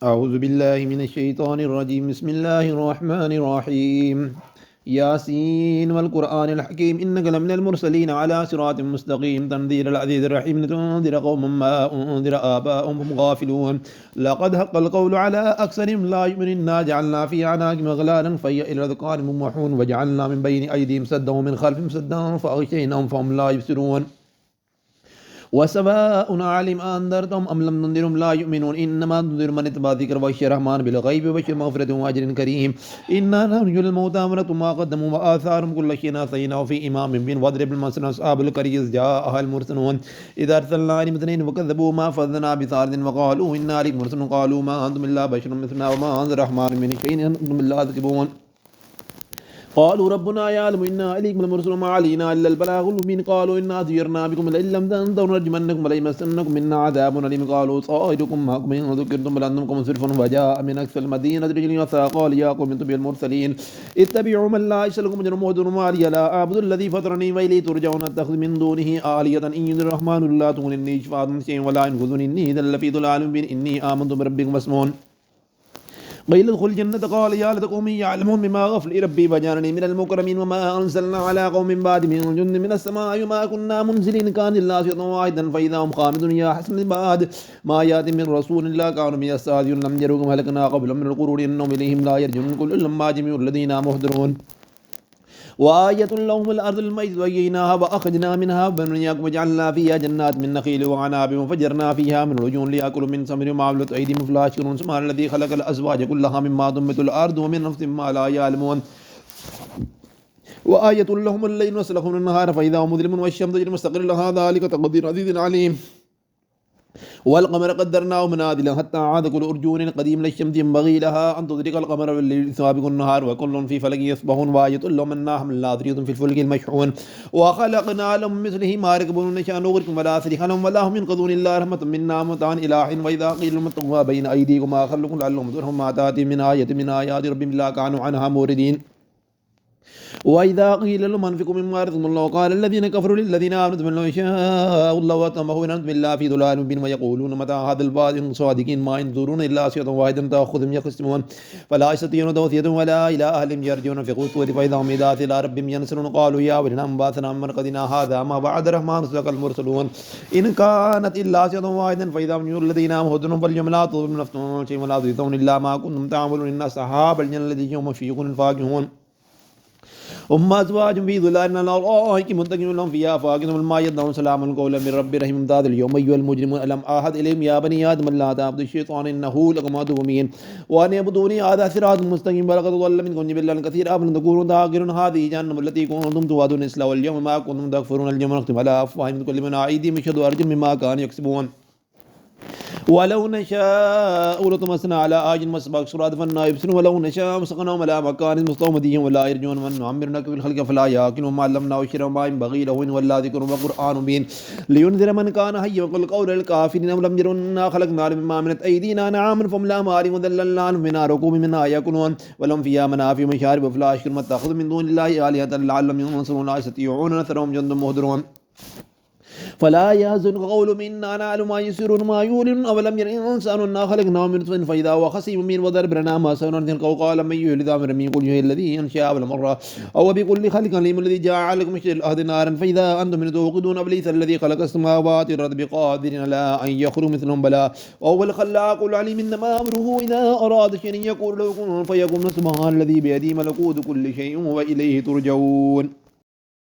أعوذ بالله من الشيطان الرجيم بسم الله الرحمن الرحيم ياسين والقرآن الحكيم إنك لمن المرسلين على صراط مستقيم تنذير العزيز الرحيم لتنذر قوما ما أنذر آباؤهم هم غافلون لقد حق القول على أكثرهم لا يؤمنون جعلنا في أعناقهم أغلالا فهي إلى الأذقان ممحون وجعلنا من بين أيديهم سدا ومن خلفهم سدا فأغشيناهم فهم لا يبصرون وسواء علم أنذرتهم أم لم تنذرهم لا يؤمنون إنما تنذر من اتبع الذكر وخشي الرحمن بالغيب وبشر مغفرة وأجر كريم إنا نرجو الموتى ونكتب ما قدموا وآثارهم كل شيء أحصيناه في إمام مبين واضرب المثل أصحاب القرية إذ جاءها المرسلون إذا أرسلنا عليهم اثنين وكذبوا ما فضلنا بثالث وقالوا إنا عليكم مرسلون قالوا ما أنتم إلا بشر مثلنا وما أنزل الرحمن من شيء إن أنتم إلا تكذبون قالوا ربنا يعلم إنا إليكم لمرسلون ما علينا إلا البلاغ المبين قالوا إنا طيرنا بكم لئن لم تنتهوا لنرجمنكم وليمسنكم منا عذاب أليم قالوا طائركم معكم إن ذكرتم بل أنتم قوم مسرفون وجاء من أقصى المدينة رجل يسعى قال يا قوم اتبعوا المرسلين اتبعوا من لا يسألكم أجرا وهو ما لي لا أعبد الذي فطرني وإليه ترجعون أتخذ من دونه آلهة إن يرد الرحمن لا تغنني شفاعتهم شيئا ولا ينقذني إني إذا لفي ضلال مبين إني آمنت بربكم فاسمعون قيل ادخل الجنة قال يا ليت قومي يعلمون بما غفل ربي وجعلني من المكرمين وما أنزلنا على قوم بعد من جند من السماء وما كنا منزلين كان الله شيئا واحدا فإذا هم خامدون يا حسن بعد ما يأتي من رسول إلا كانوا يستهزئون لم يروهم هلكنا قبل من القرون إنهم إليهم لا يرجعون كل لما جميع الذين محضرون وآية لهم الأرض الميت وأحييناها وأخرجنا منها بنياك وجعلنا فيها جنات من نخيل وعناب وفجرنا فيها من عيون ليأكلوا من ثمر وما عملت أيديهم فلا يشكرون سبحان الذي خلق الأزواج كلها مما تنبت الأرض ومن نفس ما لا يعلمون وآية لهم الليل وسلخ النهار فإذا هم مظلمون والشمس تجري مستقر لها ذلك تقدير عزيز عليم والقمر قدرناه منازل حتى عاد كل أرجون قديم للشمس ينبغي لها أن تدرك القمر والليل سابق النهار وكل في فلك يسبحون وآية لهم أنا حملنا ذرية في الفلك المشحون وخلقنا لهم مثله ما ركبون نشاء نغرقهم ولا صريخ لهم ولا هم ينقذون إلا رحمة منا متعا إلى حين وإذا قيل لهم اتقوا بين أيديكم ما خلقكم لعلهم ترحمون ما تأتي من آية من آيات ربهم لا كانوا عنها موردين وإذا قيل لهم أنفقوا مما رزقكم الله قال الذين كفروا للذين آمنوا لو شاء الله وأتمه إن أنتم إلا في ضلال مبين ويقولون متى هذا الوعد إن صادقين ما ينظرون إلا صيحة واحدة تأخذهم يخصمون فلا يستطيعون توصية ولا إلى أهلهم يرجعون في قوة فإذا هم إذا إلى ربهم ينسلون قالوا يا ويلنا أنباتنا من مرقدنا هذا ما بعد الرحمن صدق المرسلون إن كانت إلا صيحة واحدة فإذا هم الذين آمنوا فاليوم لا تظلم نفس شيئا ولا تجزون إلا ما كنتم تعملون إن أصحاب الجنة الذين هم فيه فاكهون أما أزواج في ظلال على الأرائك متكئون لهم فيها فاكهة مما يدعون سلام قولا من رب رحيم امتاز اليوم أيها المجرمون ألم أعهد إليهم يا بني آدم لا تعبدوا الشيطان إنه لكم عدو مبين وأن اعبدوني هذا صراط مستقيم ولقد ضل منكم جبلا كثيرا أفلم تكونوا تعقلون هذه جهنم التي كنتم توعدون إصلاح واليوم ما كنتم تكفرون اليوم نختم على أفواههم كل من أيديهم يشهدوا أرجل مما كانوا يكسبون ولو نشاء لطمسنا على آج مسبق سراد فنا يبصرون ولو نشاء مسقناهم على مكان مستومدين ولا يرجون من نعمرنا في الخلق فلا يأكلون ما علمناه شر ما ينبغي له إن ولا ذكر وقرآن مبين لينذر من كان حيا وقل قول الكافرين ولم يرنا خلقنا مما عملت أيدينا نعاما فهم لا ماري وذللنا منها ركوب منها يأكلون ولهم فيها منافع ومشارب وفلا يشكر ما تأخذ من دون الله آلهة لعلهم ينصرون لا يستطيعون نصرهم جند مهدرون فلا يحزنك قول منا نعلم ما يسرون ما يعلنون أولم ير الإنسان أنا خلقناه من نطفة فإذا هو خصيم مبين وضرب لنا مثلا تلك وقال من يحيي العظام رميم قل يحيي الذي أنشأها أول مرة أو بكل خلق عليم الذي جعل لكم من الأرض نارا فإذا أنتم منه توقدون أبليس الذي خلق السماوات والأرض بقادر على أن يخلقوا مثلهم بلى وهو الخلاق العليم إنما أمره إذا أراد شيئا يقول له كن فيكون سبحان الذي بيده ملكوت كل شيء وإليه ترجعون.